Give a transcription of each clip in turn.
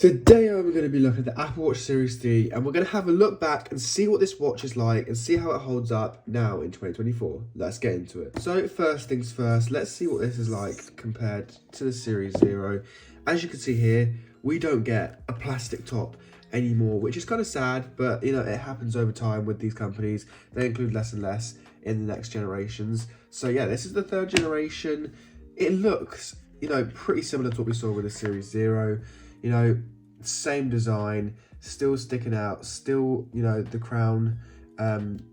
Today I'm going to be looking at the Apple Watch Series 3 and we're going to have a look back and see what this watch is like and see how it holds up now in 2024. Let's get into it. So first things first, let's see what this is like compared to the Series 0. As you can see here, we don't get a plastic top anymore, which is kind of sad, but you know, it happens over time with these companies. They include less and less in the next generations. So yeah, this is the third generation. It looks, you know, pretty similar to what we saw with the Series 0. You know, same design, still sticking out, still, you know, the crown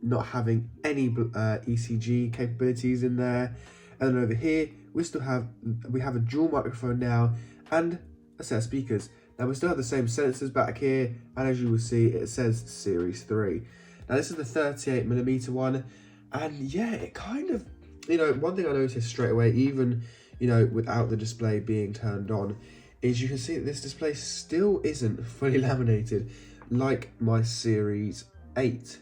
not having any ECG capabilities in there. And then over here, we have a dual microphone now and a set of speakers. Now we still have the same sensors back here, and as you will see, it says Series 3. Now this is the 38mm one, and yeah, it kind of, you know, one thing I noticed straight away, even, you know, without the display being turned on, is you can see that this display still isn't fully laminated like my Series 8.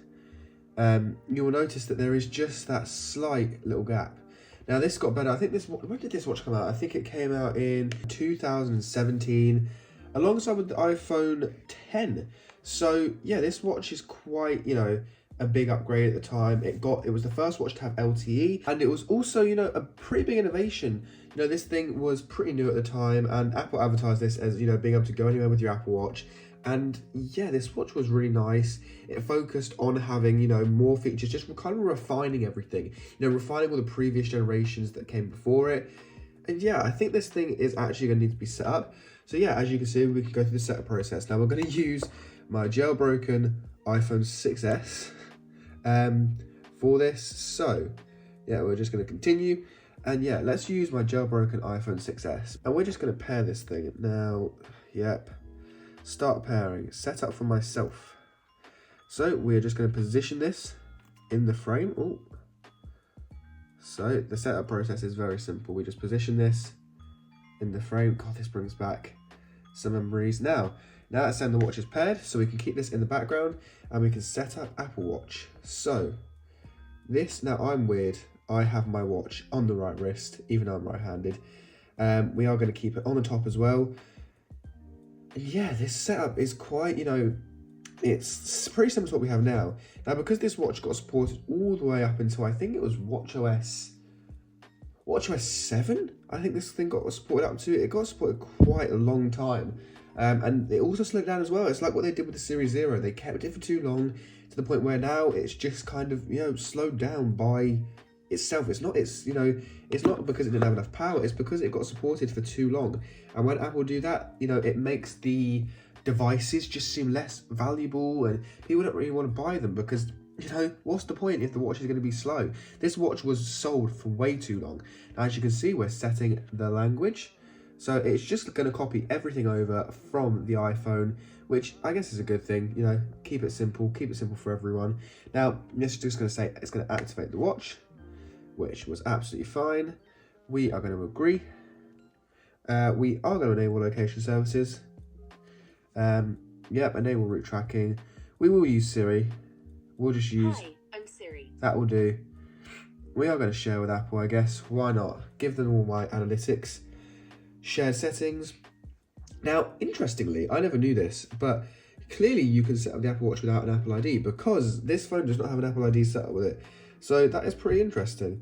You will notice that there is just that slight little gap. Now this got better. I think this, when did this watch come out? I think it came out in 2017 alongside with the iPhone 10. So yeah, this watch is quite, you know, a big upgrade at the time. It was the first watch to have LTE, and it was also, you know, a pretty big innovation. You know, this thing was pretty new at the time, and Apple advertised this as, you know, being able to go anywhere with your Apple Watch. And yeah, this watch was really nice. It focused on having, you know, more features, just kind of refining everything, you know, refining all the previous generations that came before it. And yeah, I think this thing is actually going to need to be set up. So yeah, as you can see, we can go through the setup process. Now we're going to use my jailbroken iPhone 6s for this. So yeah, we're just going to continue. And yeah, let's use my jailbroken iPhone 6s. And we're just going to pair this thing. Now, yep. Start pairing. Set up for myself. So we're just going to position this in the frame. Ooh. So the setup process is very simple. We just position this in the frame. God, this brings back some memories. Now let's send the watch is paired, so we can keep this in the background and we can set up Apple Watch. So this, now I'm weird. I have my watch on the right wrist, even though I'm right-handed. We are going to keep it on the top as well. And yeah, this setup is quite, you know, it's pretty similar to what we have now. Now, because this watch got supported all the way up until, I think it was WatchOS 7, I think this thing got supported up to. It got supported quite a long time. And it also slowed down as well. It's like what they did with the Series 0. They kept it for too long to the point where now it's just kind of, you know, slowed down by itself. It's not because it didn't have enough power, it's because it got supported for too long. And when Apple do that, you know, it makes the devices just seem less valuable and people don't really want to buy them because, you know, what's the point if the watch is going to be slow? This watch was sold for way too long. Now, as you can see, we're setting the language. So it's just going to copy everything over from the iPhone, which I guess is a good thing. You know, keep it simple for everyone. Now, it's just going to say it's going to activate the watch, which was absolutely fine. We are going to agree. We are going to enable location services. Yep, enable route tracking. We will use Siri. We'll just use... Hi, I'm Siri. That will do. We are going to share with Apple, I guess. Why not? Give them all my analytics. Shared settings. Now, interestingly, I never knew this, but clearly you can set up the Apple Watch without an Apple ID because this phone does not have an Apple ID set up with it. So that is pretty interesting.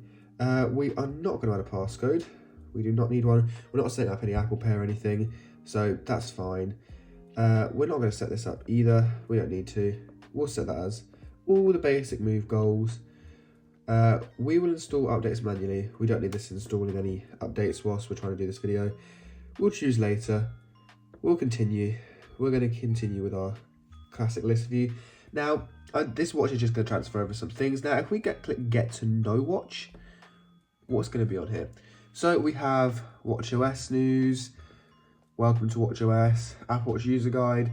We are not going to add a passcode. We do not need one. We're not setting up any Apple Pay or anything, so that's fine. We're not going to set this up either. We don't need to. We'll set that as all the basic move goals. We will install updates manually. We don't need this installing any updates whilst we're trying to do this video. We'll choose later. We'll continue. We're going to continue with our classic list view. Now, this watch is just going to transfer over some things. Now, if we click Get to Know Watch, what's going to be on here? So we have WatchOS news, welcome to WatchOS, Apple Watch user guide,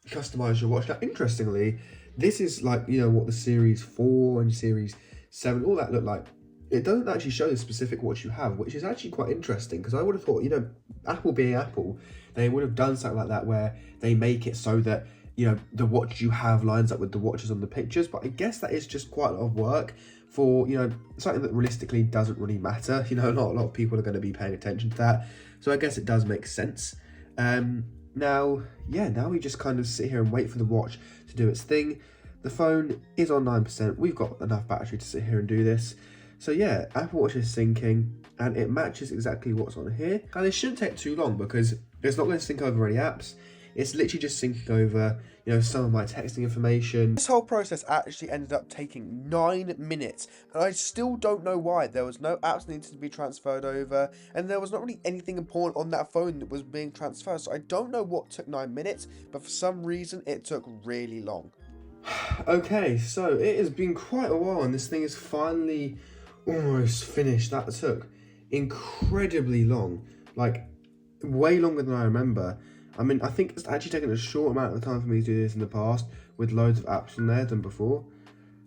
customize your watch. Now, interestingly, this is like, you know, what the Series 4 and Series 7, all that look like. It doesn't actually show the specific watch you have, which is actually quite interesting because I would have thought, you know, Apple being Apple, they would have done something like that where they make it so that, you know, the watch you have lines up with the watches on the pictures. But I guess that is just quite a lot of work for, you know, something that realistically doesn't really matter. You know, not a lot of people are going to be paying attention to that. So I guess it does make sense. Now, yeah, now we just kind of sit here and wait for the watch to do its thing. The phone is on 9%. We've got enough battery to sit here and do this. So yeah, Apple Watch is syncing and it matches exactly what's on here. And it shouldn't take too long because it's not going to sync over any apps. It's literally just syncing over, you know, some of my texting information. This whole process actually ended up taking 9 minutes, and I still don't know why. There was no apps needed to be transferred over, and there was not really anything important on that phone that was being transferred, so I don't know what took 9 minutes, but for some reason it took really long. Okay, so it has been quite a while, and this thing is finally almost finished. That took incredibly long, like way longer than I remember. I mean, I think it's actually taken a short amount of time for me to do this in the past with loads of apps on there than before.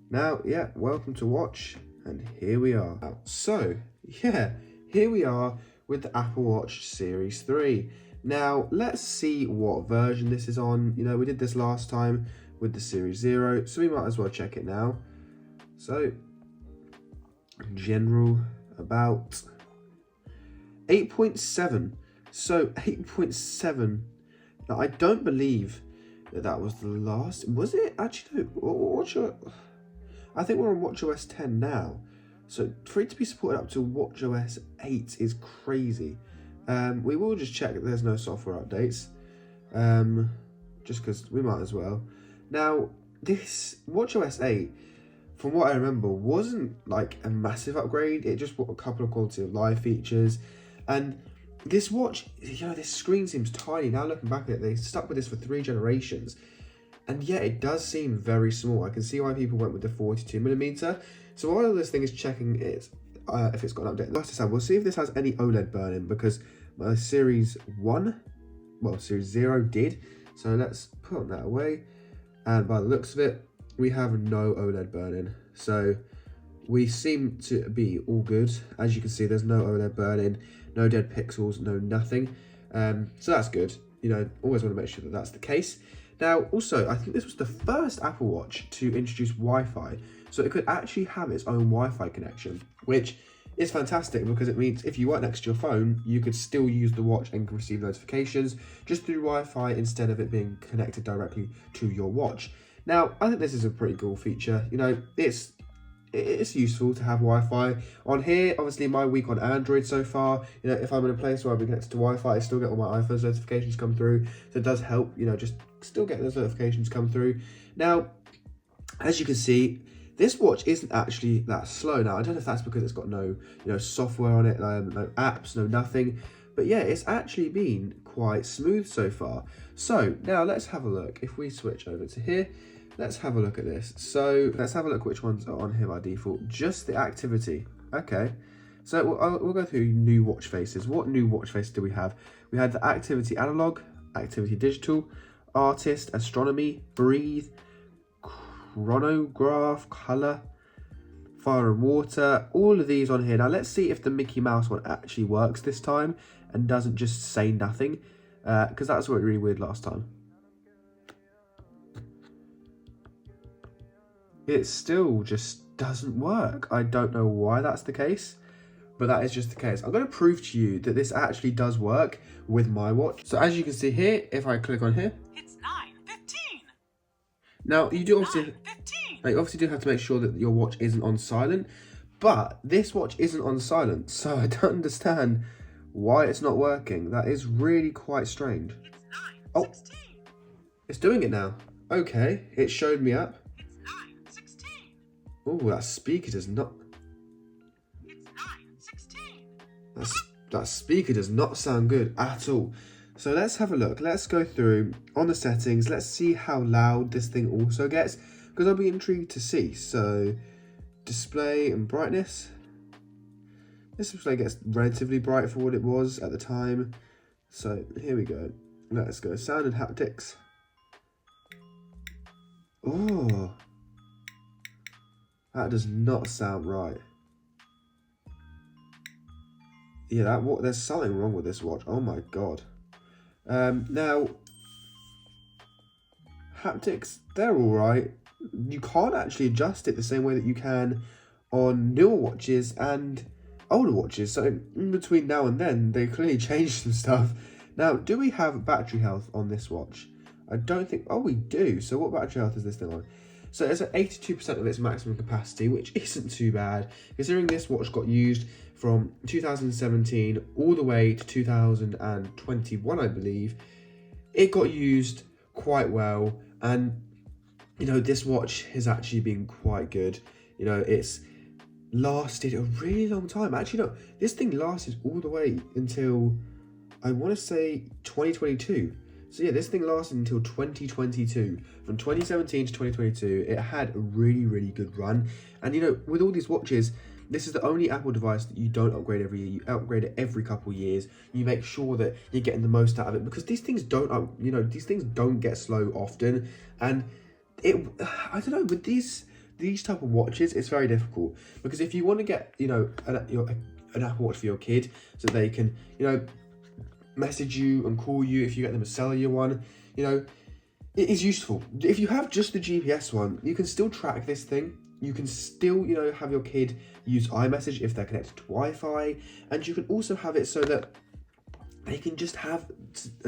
Now, yeah, welcome to Watch, and here we are. So, yeah, here we are with the Apple Watch Series 3. Now, let's see what version this is on. You know, we did this last time with the Series 0, so we might as well check it now. So, general, about 8.7. So 8.7. Now I don't believe that was the last. Was it actually? No, I think we're on WatchOS 10 now. So for it to be supported up to WatchOS 8 is crazy. We will just check that there's no software updates. Just because we might as well. Now this WatchOS 8, from what I remember, wasn't like a massive upgrade. It just brought a couple of quality of life features. And this watch, you know, this screen seems tiny. Now looking back at it, they stuck with this for 3 generations. And yeah, it does seem very small. I can see why people went with the 42mm. So while this thing is checking it, if it's got an update, last time, we'll see if this has any OLED burn-in, because my Series 1, well, Series 0 did. So let's put that away. And by the looks of it, we have no OLED burn-in. So we seem to be all good. As you can see, there's no OLED burn-in, no dead pixels, no nothing. So that's good. You know, always want to make sure that that's the case. Now, also, I think this was the first Apple Watch to introduce Wi-Fi. So it could actually have its own Wi-Fi connection, which is fantastic because it means if you weren't next to your phone, you could still use the watch and receive notifications just through Wi-Fi instead of it being connected directly to your watch. Now, I think this is a pretty cool feature. You know, it's useful to have Wi-Fi on here. Obviously, my week on Android so far, you know, if I'm in a place where I've been connected to Wi-Fi, I still get all my iPhone's notifications come through. So it does help, you know, just still get those notifications come through. Now, as you can see, this watch isn't actually that slow. Now, I don't know if that's because it's got no, you know, software on it, no apps, no nothing. But yeah, it's actually been quite smooth so far. So now let's have a look. If we switch over to here, let's have a look at this. So let's have a look which ones are on here by default. Just the activity. Okay. So we'll go through new watch faces. What new watch faces do we have? We had the activity analog, activity digital, artist, astronomy, breathe, chronograph, color, fire and water, all of these on here. Now let's see if the Mickey Mouse one actually works this time and doesn't just say nothing, because that was really weird last time. It still just doesn't work. I don't know why that's the case, but that is just the case. I'm going to prove to you that this actually does work with my watch. So as you can see here, if I click on here, it's 9:15. now you do obviously do have to make sure that your watch isn't on silent, but this watch isn't on silent, so I don't understand why it's not working. That is really quite strange. It's 9:16. Oh, it's doing it now. Okay, it showed me up. It's 9:16. Oh, that speaker does not. It's 9:16. That speaker does not sound good at all. So let's have a look. Let's go through on the settings. Let's see how loud this thing also gets, because I'll be intrigued to see. So display and brightness. This display gets relatively bright for what it was at the time. So here we go. Let's go sound and haptics. Oh, that does not sound right. Yeah, there's something wrong with this watch. Oh my god. Now, haptics, they're alright. You can't actually adjust it the same way that you can on newer watches and older watches. So in between now and then, they clearly changed some stuff. Now, do we have battery health on this watch? I don't think, oh, we do. So what battery health is this thing on? So it's at 82% of its maximum capacity, which isn't too bad, considering this watch got used from 2017 all the way to 2021, I believe. It got used quite well, and you know, this watch has actually been quite good. You know, it's lasted a really long time. Actually, no, this thing lasted all the way until, I want to say, 2022. So yeah, this thing lasted until 2022. From 2017 to 2022, it had a really, really good run. And you know, with all these watches, this is the only Apple device that you don't upgrade every year. You upgrade it every couple of years. You make sure that you're getting the most out of it, because these things don't, you know, these things don't get slow often. And I don't know, with these type of watches, it's very difficult, because if you want to get, you know, an Apple Watch for your kid so they can, you know, message you and call you if you get them to sell you one, you know, it is useful. If you have just the GPS one, you can still track this thing. You can still, you know, have your kid use iMessage if they're connected to Wi-Fi, and you can also have it so that they can just have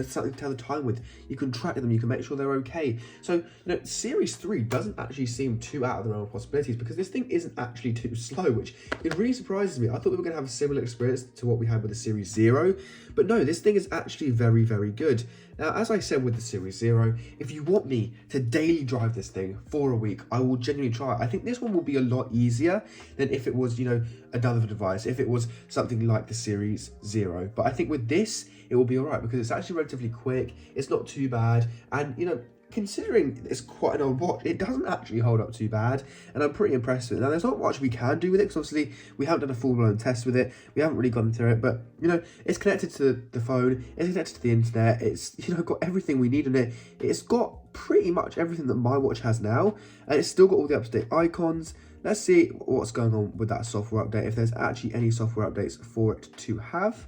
something to tell the time with. You can track them, you can make sure they're okay. So, you know, Series 3 doesn't actually seem too out of the realm of possibilities, because this thing isn't actually too slow, which it really surprises me. I thought we were going to have a similar experience to what we had with the Series 0, but no, this thing is actually very, very good. Now, as I said with the Series 0, if you want me to daily drive this thing for a week, I will genuinely try it. I think this one will be a lot easier than if it was, you know, another device, if it was something like the Series 0. But I think with this, it will be all right, because it's actually relatively quick, it's not too bad, and, you know, considering it's quite an old watch, it doesn't actually hold up too bad, and I'm pretty impressed with it. Now, there's not much we can do with it, because obviously we haven't done a full-blown test with it, we haven't really gone through it, but, you know, it's connected to the phone, it's connected to the internet, it's, you know, got everything we need on it. It's got pretty much everything that my watch has now, and it's still got all the up-to-date icons. Let's see what's going on with that software update, if there's actually any software updates for it to have.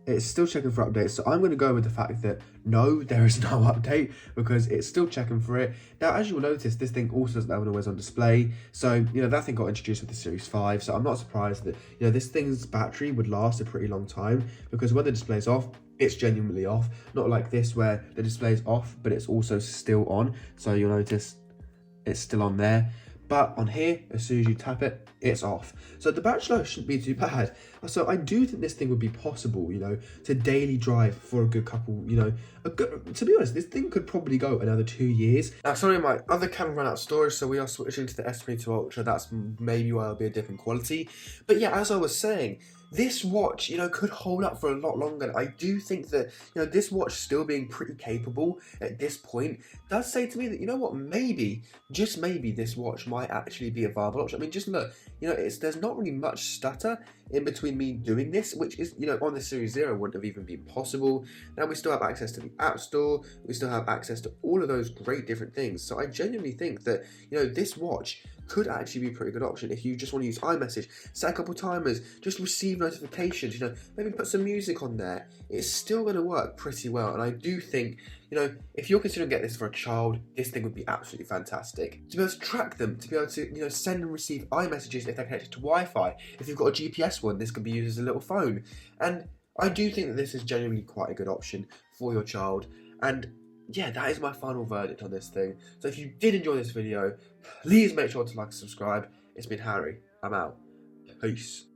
It's still checking for updates, so I'm going to go with the fact that no, there is no update, because it's still checking for it. Now, as you will notice, this thing also doesn't have an always on display, so, you know, that thing got introduced with the Series 5, so I'm not surprised that, you know, this thing's battery would last a pretty long time, because when the display's off, it's genuinely off. Not like this, where the display's off, but it's also still on, so you'll notice it's still on there. But on here, as soon as you tap it, it's off. So the battery life shouldn't be too bad. So I do think this thing would be possible, you know, to daily drive for a good couple, you know, to be honest, this thing could probably go another 2 years. Now, sorry, my other camera ran out of storage, so we are switching to the S22 Ultra. That's maybe why it'll be a different quality. But yeah, as I was saying, this watch, you know, could hold up for a lot longer. I do think that, you know, this watch still being pretty capable at this point does say to me that, you know what, maybe, just maybe, this watch might actually be a viable option. I mean, just look, you know, there's not really much stutter in between me doing this, which is, you know, on the Series 0 wouldn't have even been possible. Now we still have access to the App Store, we still have access to all of those great different things. So I genuinely think that, you know, this watch could actually be a pretty good option if you just want to use iMessage, set a couple timers, just receive notifications, you know, maybe put some music on there. It's still going to work pretty well, and I do think, you know, if you're considering getting this for a child, this thing would be absolutely fantastic. To be able to track them, to be able to, you know, send and receive iMessages if they're connected to Wi-Fi. If you've got a GPS one, this could be used as a little phone. And I do think that this is genuinely quite a good option for your child. And yeah, that is my final verdict on this thing. So if you did enjoy this video, please make sure to like and subscribe. It's been Harry. I'm out. Peace.